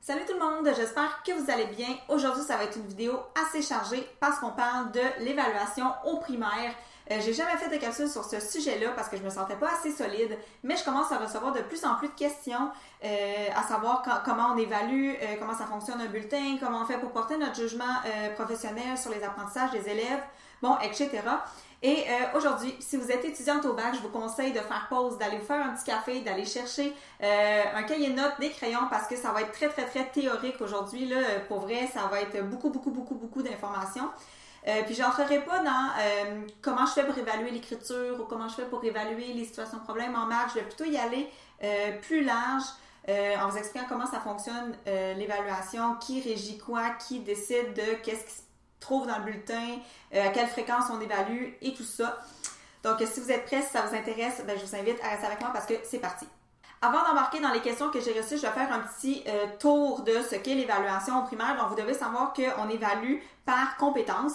Salut tout le monde, j'espère que vous allez bien. Aujourd'hui, ça va être une vidéo assez chargée parce qu'on parle de l'évaluation au primaire. J'ai jamais fait de capsule sur ce sujet-là parce que je me sentais pas assez solide, mais je commence à recevoir de plus en plus de questions à savoir comment on évalue, comment ça fonctionne un bulletin, comment on fait pour porter notre jugement professionnel sur les apprentissages des élèves, bon, etc. Et aujourd'hui, si vous êtes étudiante au bac, je vous conseille de faire pause, d'aller vous faire un petit café, d'aller chercher un cahier de notes, des crayons, parce que ça va être très théorique aujourd'hui. Là, pour vrai, ça va être beaucoup d'informations. Puis j'entrerai pas dans comment je fais pour évaluer l'écriture ou comment je fais pour évaluer les situations de problème en maths. Je vais plutôt y aller plus large en vous expliquant comment ça fonctionne l'évaluation, qui régit quoi, qui décide de qu'est-ce qui se trouve dans le bulletin, à quelle fréquence on évalue et tout ça. Donc, si vous êtes prêts, si ça vous intéresse, ben, je vous invite à rester avec moi parce que c'est parti. Avant d'embarquer dans les questions que j'ai reçues, je vais faire un petit tour de ce qu'est l'évaluation au primaire. Donc, vous devez savoir qu'on évalue par compétences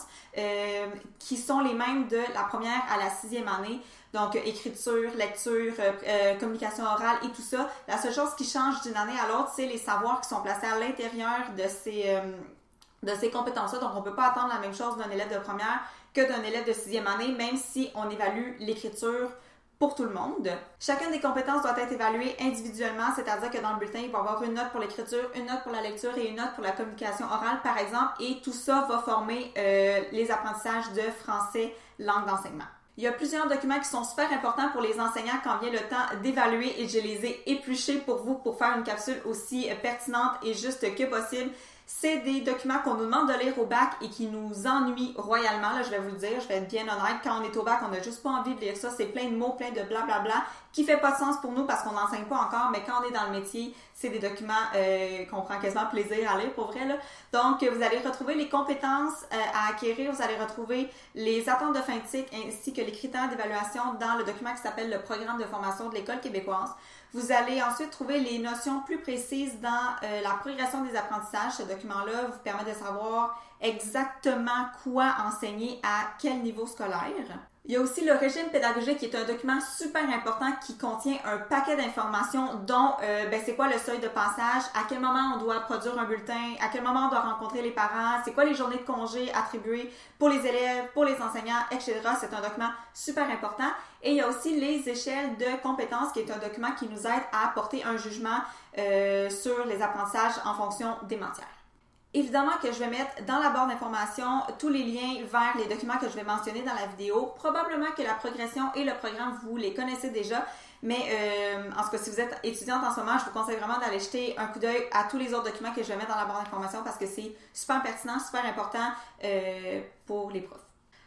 qui sont les mêmes de la première à la 6e année. Donc, écriture, lecture, communication orale et tout ça. La seule chose qui change d'une année à l'autre, c'est les savoirs qui sont placés à l'intérieur de ces compétences-là. Donc, on ne peut pas attendre la même chose d'un élève de première que d'un élève de 6e année, même si on évalue l'écriture pour tout le monde. Chacune des compétences doit être évaluée individuellement, c'est-à-dire que dans le bulletin, il va y avoir une note pour l'écriture, une note pour la lecture et une note pour la communication orale, par exemple, et tout ça va former les apprentissages de français, langue d'enseignement. Il y a plusieurs documents qui sont super importants pour les enseignants quand vient le temps d'évaluer et je les ai épluchés pour vous pour faire une capsule aussi pertinente et juste que possible. C'est des documents qu'on nous demande de lire au bac et qui nous ennuient royalement. Là, je vais vous le dire, je vais être bien honnête. Quand on est au bac, on n'a juste pas envie de lire ça. C'est plein de mots, plein de blablabla qui fait pas de sens pour nous parce qu'on n'enseigne pas encore. Mais quand on est dans le métier, c'est des documents qu'on prend quasiment plaisir à lire pour vrai. Là. Donc, vous allez retrouver les compétences à acquérir. Vous allez retrouver les attentes de fin de cycle ainsi que les critères d'évaluation dans le document qui s'appelle le programme de formation de l'École québécoise. Vous allez ensuite trouver les notions plus précises dans la progression des apprentissages. Ce document-là vous permet de savoir exactement quoi enseigner à quel niveau scolaire. Il y a aussi le régime pédagogique qui est un document super important qui contient un paquet d'informations dont c'est quoi le seuil de passage, à quel moment on doit produire un bulletin, à quel moment on doit rencontrer les parents, c'est quoi les journées de congé attribuées pour les élèves, pour les enseignants, etc. C'est un document super important. Et il y a aussi les échelles de compétences qui est un document qui nous aide à apporter un jugement sur les apprentissages en fonction des matières. Évidemment que je vais mettre dans la barre d'informations tous les liens vers les documents que je vais mentionner dans la vidéo. Probablement que la progression et le programme, vous les connaissez déjà, mais en tout cas, si vous êtes étudiante en ce moment, je vous conseille vraiment d'aller jeter un coup d'œil à tous les autres documents que je vais mettre dans la barre d'informations parce que c'est super pertinent, super important pour les profs.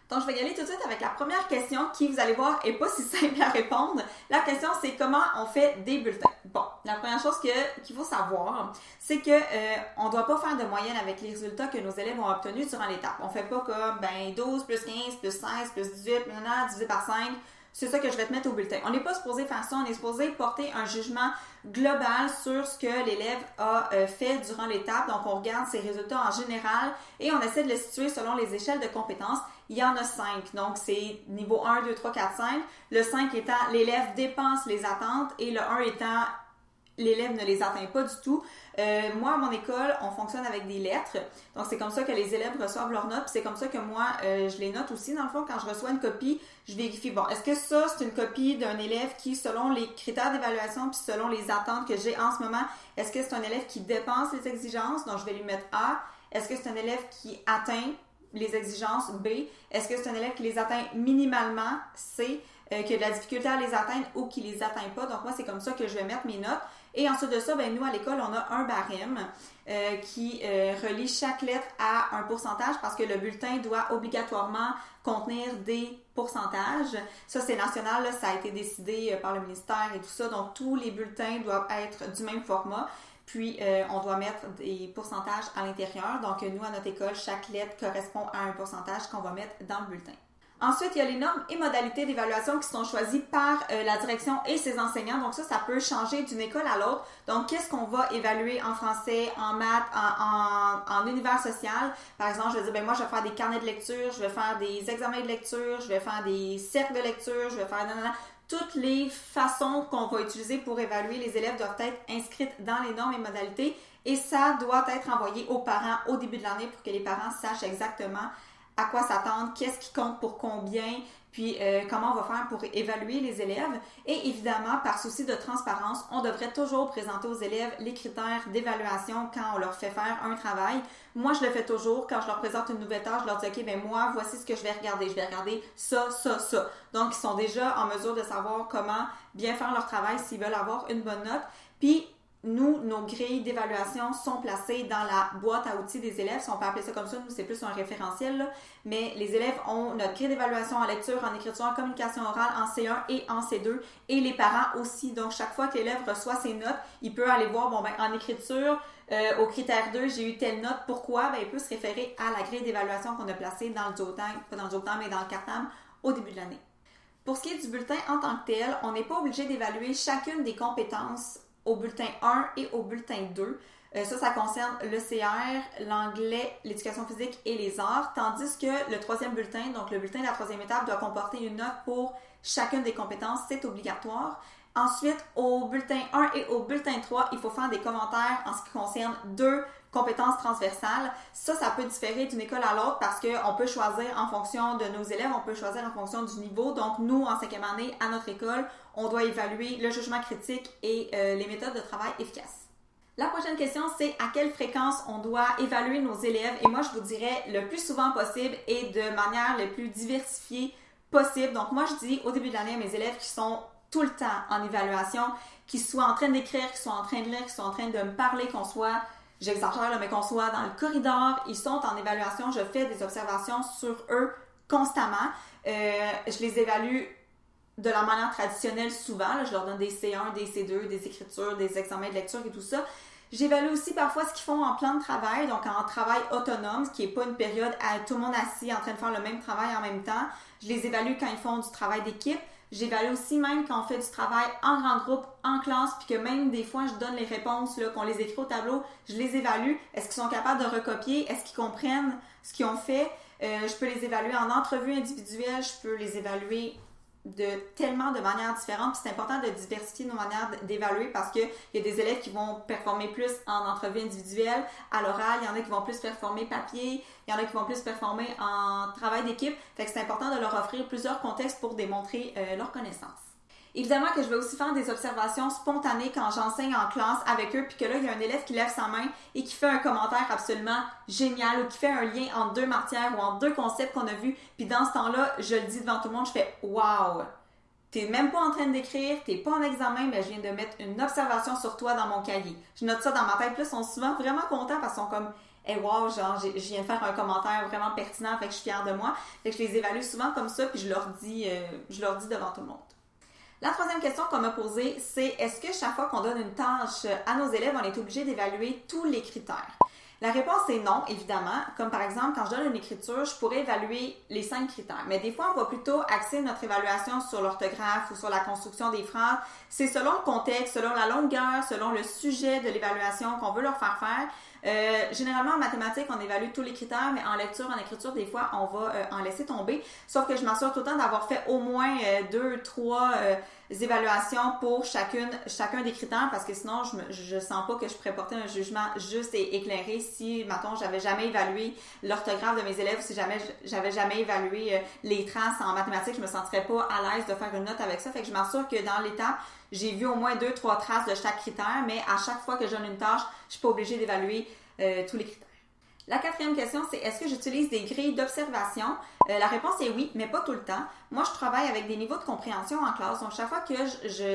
Donc, je vais y aller tout de suite avec la première question qui, vous allez voir, est pas si simple à répondre. La question, c'est comment on fait des bulletins. Bon, la première chose qu'il faut savoir, c'est que on doit pas faire de moyenne avec les résultats que nos élèves ont obtenus durant l'étape. On fait pas comme 12 plus 15 plus 16 plus 18 divisé par 5. C'est ça que je vais te mettre au bulletin. On n'est pas supposé faire ça, on est supposé porter un jugement global sur ce que l'élève a fait durant l'étape. Donc, on regarde ses résultats en général et on essaie de les situer selon les échelles de compétences. Il y en a 5, donc c'est niveau 1, 2, 3, 4, 5. Le 5 étant l'élève dépasse les attentes et le 1 étant l'élève ne les atteint pas du tout. Moi, à mon école, on fonctionne avec des lettres. Donc, c'est comme ça que les élèves reçoivent leurs notes. Puis c'est comme ça que moi, je les note aussi. Dans le fond, quand je reçois une copie, je vérifie, bon, est-ce que ça, c'est une copie d'un élève qui, selon les critères d'évaluation puis selon les attentes que j'ai en ce moment, est-ce que c'est un élève qui dépense les exigences? Donc, je vais lui mettre A. Est-ce que c'est un élève qui atteint les exigences? B. Est-ce que c'est un élève qui les atteint minimalement? C. Qui a de la difficulté à les atteindre ou qui les atteint pas. Donc, moi, c'est comme ça que je vais mettre mes notes. Et ensuite de ça, nous, à l'école, on a un barème qui relie chaque lettre à un pourcentage parce que le bulletin doit obligatoirement contenir des pourcentages. Ça, c'est national, là, ça a été décidé par le ministère et tout ça. Donc, tous les bulletins doivent être du même format. Puis, on doit mettre des pourcentages à l'intérieur. Donc, nous, à notre école, chaque lettre correspond à un pourcentage qu'on va mettre dans le bulletin. Ensuite, il y a les normes et modalités d'évaluation qui sont choisies par la direction et ses enseignants. Donc ça peut changer d'une école à l'autre. Donc, qu'est-ce qu'on va évaluer en français, en maths, en univers social? Par exemple, je vais dire, moi, je vais faire des carnets de lecture, je vais faire des examens de lecture, je vais faire des cercles de lecture, je vais faire... toutes les façons qu'on va utiliser pour évaluer les élèves doivent être inscrites dans les normes et modalités et ça doit être envoyé aux parents au début de l'année pour que les parents sachent exactement à quoi s'attendre, qu'est-ce qui compte pour combien, puis comment on va faire pour évaluer les élèves. Et évidemment, par souci de transparence, on devrait toujours présenter aux élèves les critères d'évaluation quand on leur fait faire un travail. Moi, je le fais toujours. Quand je leur présente une nouvelle tâche, je leur dis « OK, ben moi, voici ce que je vais regarder. Je vais regarder ça, ça, ça. » Donc, ils sont déjà en mesure de savoir comment bien faire leur travail s'ils veulent avoir une bonne note. Puis, nous, nos grilles d'évaluation sont placées dans la boîte à outils des élèves. Si on peut appeler ça comme ça, nous, c'est plus un référentiel, là. Mais les élèves ont notre grille d'évaluation en lecture, en écriture, en communication orale, en C1 et en C2. Et les parents aussi. Donc, chaque fois que l'élève reçoit ses notes, il peut aller voir, en écriture, au critère 2, j'ai eu telle note. Pourquoi? Il peut se référer à la grille d'évaluation qu'on a placée dans le duotang, pas dans le duotang, mais dans le cartam au début de l'année. Pour ce qui est du bulletin en tant que tel, on n'est pas obligé d'évaluer chacune des compétences au bulletin 1 et au bulletin 2. Ça concerne l'ECR, l'anglais, l'éducation physique et les arts, tandis que le troisième bulletin, donc le bulletin de la troisième étape, doit comporter une note pour chacune des compétences, c'est obligatoire. Ensuite, au bulletin 1 et au bulletin 3, il faut faire des commentaires en ce qui concerne deux compétences transversales. Ça peut différer d'une école à l'autre parce qu'on peut choisir en fonction de nos élèves, on peut choisir en fonction du niveau. Donc, nous, en 5e année, à notre école, on doit évaluer le jugement critique et les méthodes de travail efficaces. La prochaine question, c'est à quelle fréquence on doit évaluer nos élèves? Et moi, je vous dirais le plus souvent possible et de manière le plus diversifiée possible. Donc, moi, je dis au début de l'année à mes élèves qui sont tout le temps en évaluation, qu'ils soient en train d'écrire, qu'ils soient en train de lire, qu'ils soient en train de me parler, qu'on soit, j'exagère là, mais qu'on soit dans le corridor, ils sont en évaluation, je fais des observations sur eux constamment. Je les évalue de la manière traditionnelle souvent, là, je leur donne des C1, des C2, des écritures, des examens de lecture et tout ça. J'évalue aussi parfois ce qu'ils font en plan de travail, donc en travail autonome, ce qui n'est pas une période à tout le monde assis en train de faire le même travail en même temps. Je les évalue quand ils font du travail d'équipe. J'évalue aussi même quand on fait du travail en grand groupe, en classe, puis que même des fois, je donne les réponses, là, qu'on les écrit au tableau, je les évalue. Est-ce qu'ils sont capables de recopier? Est-ce qu'ils comprennent ce qu'ils ont fait? Je peux les évaluer en entrevue individuelle, je peux les évaluer de manières différentes. Puis c'est important de diversifier nos manières d'évaluer parce qu'il y a des élèves qui vont performer plus en entrevue individuelle, à l'oral, il y en a qui vont plus performer papier, il y en a qui vont plus performer en travail d'équipe. Fait que c'est important de leur offrir plusieurs contextes pour démontrer leurs connaissances. Évidemment que je vais aussi faire des observations spontanées quand j'enseigne en classe avec eux, puis que là, il y a un élève qui lève sa main et qui fait un commentaire absolument génial ou qui fait un lien entre deux matières ou entre deux concepts qu'on a vus. Puis dans ce temps-là, je le dis devant tout le monde, je fais « Wow! T'es même pas en train d'écrire, t'es pas en examen, mais je viens de mettre une observation sur toi dans mon cahier. » Je note ça dans ma tête. Puis là, ils sont souvent vraiment contents parce qu'ils sont comme « Hey, wow, genre, je viens de faire un commentaire vraiment pertinent, fait que je suis fière de moi. » Fait que je les évalue souvent comme ça, puis je leur dis devant tout le monde. La troisième question qu'on m'a posée, c'est est-ce que chaque fois qu'on donne une tâche à nos élèves, on est obligé d'évaluer tous les critères? La réponse est non, évidemment. Comme par exemple, quand je donne une écriture, je pourrais évaluer les 5 critères. Mais des fois, on va plutôt axer notre évaluation sur l'orthographe ou sur la construction des phrases. C'est selon le contexte, selon la longueur, selon le sujet de l'évaluation qu'on veut leur faire faire. Généralement, en mathématiques, on évalue tous les critères, mais en lecture, en écriture, des fois, on va en laisser tomber. Sauf que je m'assure tout le temps d'avoir fait au moins 2-3 évaluations pour chacun des critères, parce que sinon, je sens pas que je pourrais porter un jugement juste et éclairé si, mettons, j'avais jamais évalué l'orthographe de mes élèves, si j'avais jamais évalué les traces en mathématiques, je me sentirais pas à l'aise de faire une note avec ça. Fait que je m'assure que dans l'étape, j'ai vu au moins 2-3 traces de chaque critère, mais à chaque fois que je donne une tâche, je suis pas obligée d'évaluer tous les critères. La quatrième question, c'est est-ce que j'utilise des grilles d'observation? La réponse est oui, mais pas tout le temps. Moi, je travaille avec des niveaux de compréhension en classe. Donc, chaque fois que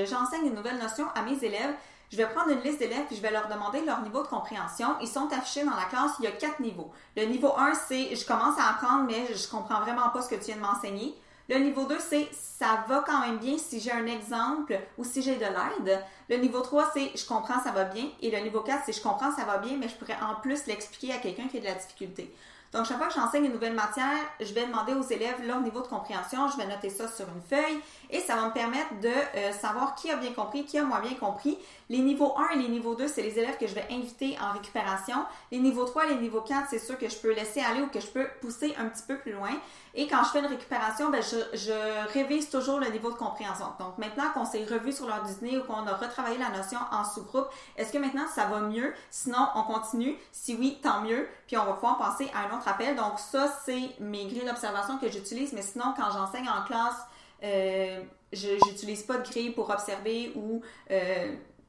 j'enseigne une nouvelle notion à mes élèves, je vais prendre une liste d'élèves et je vais leur demander leur niveau de compréhension. Ils sont affichés dans la classe, il y a 4 niveaux. Le niveau 1, c'est je commence à apprendre, mais je comprends vraiment pas ce que tu viens de m'enseigner. Le niveau 2, c'est ça va quand même bien si j'ai un exemple ou si j'ai de l'aide. Le niveau 3, c'est je comprends, ça va bien. Et le niveau 4, c'est je comprends, ça va bien, mais je pourrais en plus l'expliquer à quelqu'un qui a de la difficulté. Donc, chaque fois que j'enseigne une nouvelle matière, je vais demander aux élèves leur niveau de compréhension. Je vais noter ça sur une feuille et ça va me permettre de savoir qui a bien compris, qui a moins bien compris. Les niveaux 1 et les niveaux 2, c'est les élèves que je vais inviter en récupération. Les niveaux 3 et les niveaux 4, c'est sûr que je peux laisser aller ou que je peux pousser un petit peu plus loin. Et quand je fais une récupération, je révise toujours le niveau de compréhension. Donc maintenant qu'on s'est revu sur l'heure du dîner ou qu'on a retravaillé la notion en sous-groupe, est-ce que maintenant ça va mieux? Sinon, on continue. Si oui, tant mieux. Puis on va pouvoir passer à un autre appel. Donc ça, c'est mes grilles d'observation que j'utilise. Mais sinon, quand j'enseigne en classe, je n'utilise pas de grille pour observer ou, tu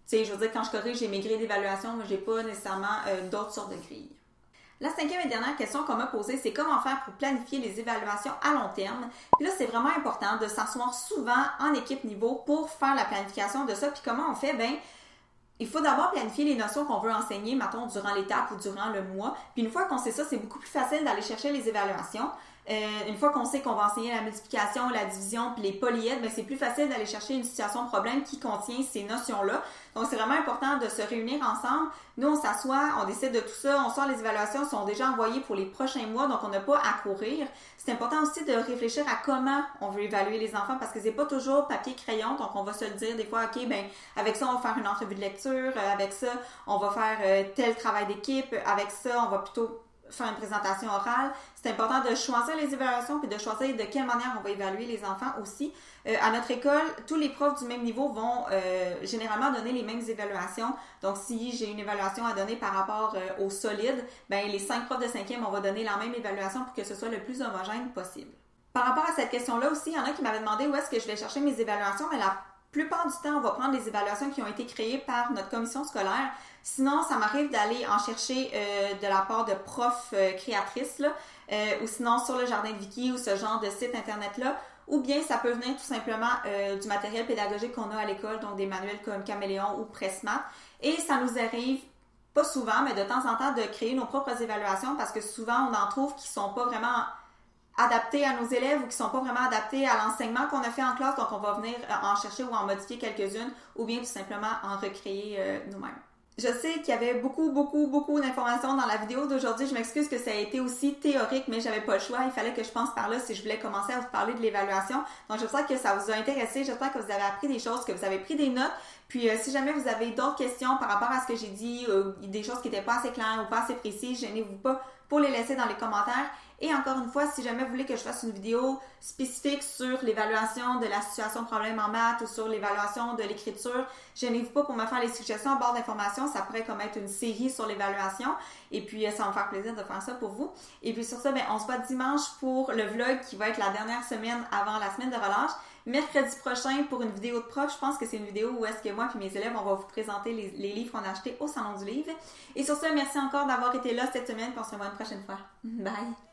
sais, je veux dire, quand je corrige, j'ai mes grilles d'évaluation, mais j'ai pas nécessairement d'autres sortes de grilles. La cinquième et dernière question qu'on m'a posée, c'est comment faire pour planifier les évaluations à long terme. Puis là, c'est vraiment important de s'asseoir souvent en équipe niveau pour faire la planification de ça. Puis comment on fait? Ben, il faut d'abord planifier les notions qu'on veut enseigner, mettons, durant l'étape ou durant le mois. Puis une fois qu'on sait ça, c'est beaucoup plus facile d'aller chercher les évaluations. Une fois qu'on sait qu'on va enseigner la multiplication, la division, puis les polyèdres, ben c'est plus facile d'aller chercher une situation de problème qui contient ces notions-là. Donc, c'est vraiment important de se réunir ensemble. Nous, on s'assoit, on décide de tout ça, on sort les évaluations, sont déjà envoyées pour les prochains mois, donc on n'a pas à courir. C'est important aussi de réfléchir à comment on veut évaluer les enfants parce que c'est pas toujours papier-crayon, donc on va se le dire des fois, OK, ben avec ça, on va faire une entrevue de lecture, avec ça, on va faire tel travail d'équipe, avec ça, on va plutôt faire une présentation orale. C'est important de choisir les évaluations puis de choisir de quelle manière on va évaluer les enfants aussi. À notre école, tous les profs du même niveau vont généralement donner les mêmes évaluations. Donc, si j'ai une évaluation à donner par rapport au solide, ben les 5 profs de 5e, on va donner la même évaluation pour que ce soit le plus homogène possible. Par rapport à cette question-là aussi, il y en a qui m'avaient demandé où est-ce que je vais chercher mes évaluations, mais la plupart du temps, on va prendre les évaluations qui ont été créées par notre commission scolaire. Sinon, ça m'arrive d'aller en chercher de la part de profs créatrices, là, ou sinon sur le Jardin de Vicky ou ce genre de site internet-là. Ou bien ça peut venir tout simplement du matériel pédagogique qu'on a à l'école, donc des manuels comme Caméléon ou Pressmat. Et ça nous arrive, pas souvent, mais de temps en temps, de créer nos propres évaluations parce que souvent, on en trouve qui sont pas vraiment adaptés à nos élèves ou qui sont pas vraiment adaptés à l'enseignement qu'on a fait en classe. Donc, on va venir en chercher ou en modifier quelques-unes ou bien tout simplement en recréer nous-mêmes. Je sais qu'il y avait beaucoup d'informations dans la vidéo d'aujourd'hui. Je m'excuse que ça a été aussi théorique, mais j'avais pas le choix. Il fallait que je pense par là si je voulais commencer à vous parler de l'évaluation. Donc, j'espère que ça vous a intéressé. J'espère que vous avez appris des choses, que vous avez pris des notes. Puis, si jamais vous avez d'autres questions par rapport à ce que j'ai dit, des choses qui n'étaient pas assez claires ou pas assez précises, gênez-vous pas pour les laisser dans les commentaires. Et encore une fois, si jamais vous voulez que je fasse une vidéo spécifique sur l'évaluation de la situation de problème en maths ou sur l'évaluation de l'écriture, gênez-vous pas pour me faire les suggestions en barre d'informations. Ça pourrait comme être une série sur l'évaluation. Et puis, ça va me faire plaisir de faire ça pour vous. Et puis sur ça, ben, on se voit dimanche pour le vlog qui va être la dernière semaine avant la semaine de relâche. Mercredi prochain pour une vidéo de prof, je pense que c'est une vidéo où est-ce que moi et mes élèves, on va vous présenter les livres qu'on a achetés au Salon du Livre. Et sur ça, merci encore d'avoir été là cette semaine, puis on se revoit une prochaine fois. Bye!